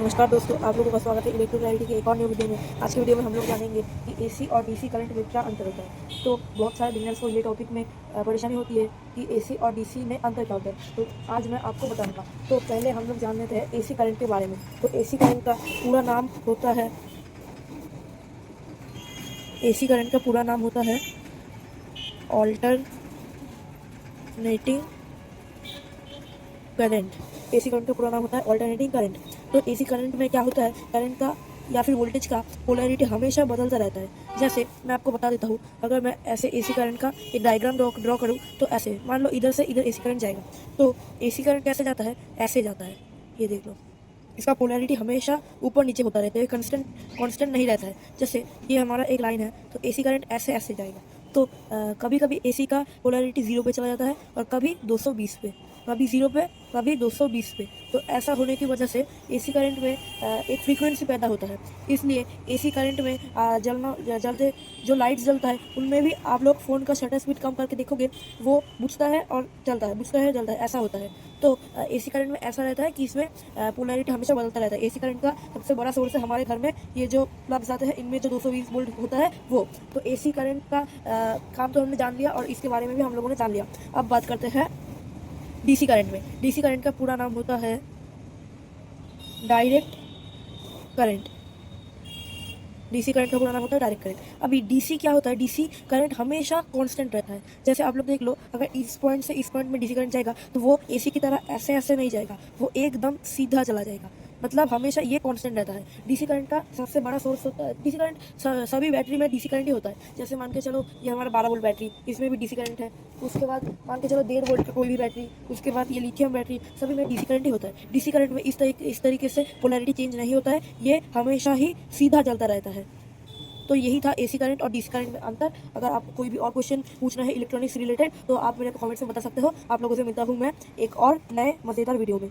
नमस्कार दोस्तों, आप लोगों का स्वागत है इलेक्ट्रोक्लैरिटी के एक और न्यू वीडियो में। आज की वीडियो में हम लोग जानेंगे कि एसी और डीसी करंट में क्या अंतर होता है। तो बहुत सारे बिगिनर्स को ये टॉपिक में परेशानी होती है कि एसी और डीसी में अंतर क्या होता है। तो आज मैं आपको बताऊंगा। तो पहले हम लोग जान लेते हैं एसी करंट के बारे में। तो एसी करंट का पूरा नाम होता है ऑल्टरनेटिंग करंट। एसी करंट का पूरा नाम होता है ऑल्टरनेटिंग करंट। तो एसी करंट में क्या होता है, करंट का या फिर वोल्टेज का पोलैरिटी हमेशा बदलता रहता है। जैसे मैं आपको बता देता हूँ, अगर मैं ऐसे एसी करंट का एक डायग्राम ड्रॉ करूँ तो ऐसे मान लो इधर से इधर एसी करंट जाएगा। तो एसी करंट कैसे जाता है, ऐसे जाता है। ये देख लो, इसका पोलैरिटी हमेशा ऊपर नीचे होता रहता है, कांस्टेंट नहीं रहता है। जैसे ये हमारा एक लाइन है, तो एसी करंट ऐसे ऐसे जाएगा। तो कभी कभी एसी का पोलैरिटी 0 पे चला जाता है और कभी 220 पे, कभी 0 पे, कभी 220 पे। तो ऐसा होने की वजह से एसी करंट में एक फ्रीक्वेंसी पैदा होता है। इसलिए एसी करंट में जलते जो लाइट्स जलता है उनमें भी आप लोग फ़ोन का शटर स्पीड कम करके देखोगे, वो बुझता है और जलता है, बुझता है जलता है, ऐसा होता है। तो एसी करंट में ऐसा रहता है कि इसमें पोलैरिटी हमेशा बदलता रहता है। एसी करंट का सबसे बड़ा सोर्स है हमारे घर में ये जो प्लग्स आते हैं, इनमें जो 220 वोल्ट होता है वो। तो एसी करंट का काम तो हमने जान लिया और इसके बारे में भी हम लोगों ने जान लिया। अब बात करते हैं डीसी करंट में। डीसी करंट का पूरा नाम होता है डायरेक्ट करंट। डीसी करंट का पूरा नाम होता है डायरेक्ट करंट। अभी डीसी क्या होता है, डीसी करंट हमेशा कांस्टेंट रहता है। जैसे आप लोग देख लो, अगर इस पॉइंट से इस पॉइंट में डीसी करंट जाएगा तो वो एसी की तरह ऐसे ऐसे नहीं जाएगा, वो एकदम सीधा चला जाएगा। मतलब हमेशा ये कांस्टेंट रहता है। डीसी करंट का सबसे बड़ा सोर्स होता है, डीसी करंट सभी बैटरी में डीसी करंट ही होता है। जैसे मान के चलो ये हमारा 12 वोल्ट बैटरी, इसमें भी डीसी करंट है। उसके बाद मान के चलो 1.5 वोल्ट का कोई भी बैटरी, उसके बाद ये लिथियम बैटरी, सभी में डीसी करंट ही होता है। डीसी करंट में इस तरीके से पोलैरिटी चेंज नहीं होता है, ये हमेशा ही सीधा चलता रहता है। तो यही था एसी करंट और डीसी करंट में अंतर। अगर आपको कोई भी और क्वेश्चन पूछना है इलेक्ट्रॉनिक्स से रिलेटेड तो आप मेरे को कमेंट्स में बता सकते हो। आप लोगों से मिलता हूँ मैं एक और नए मज़ेदार वीडियो में।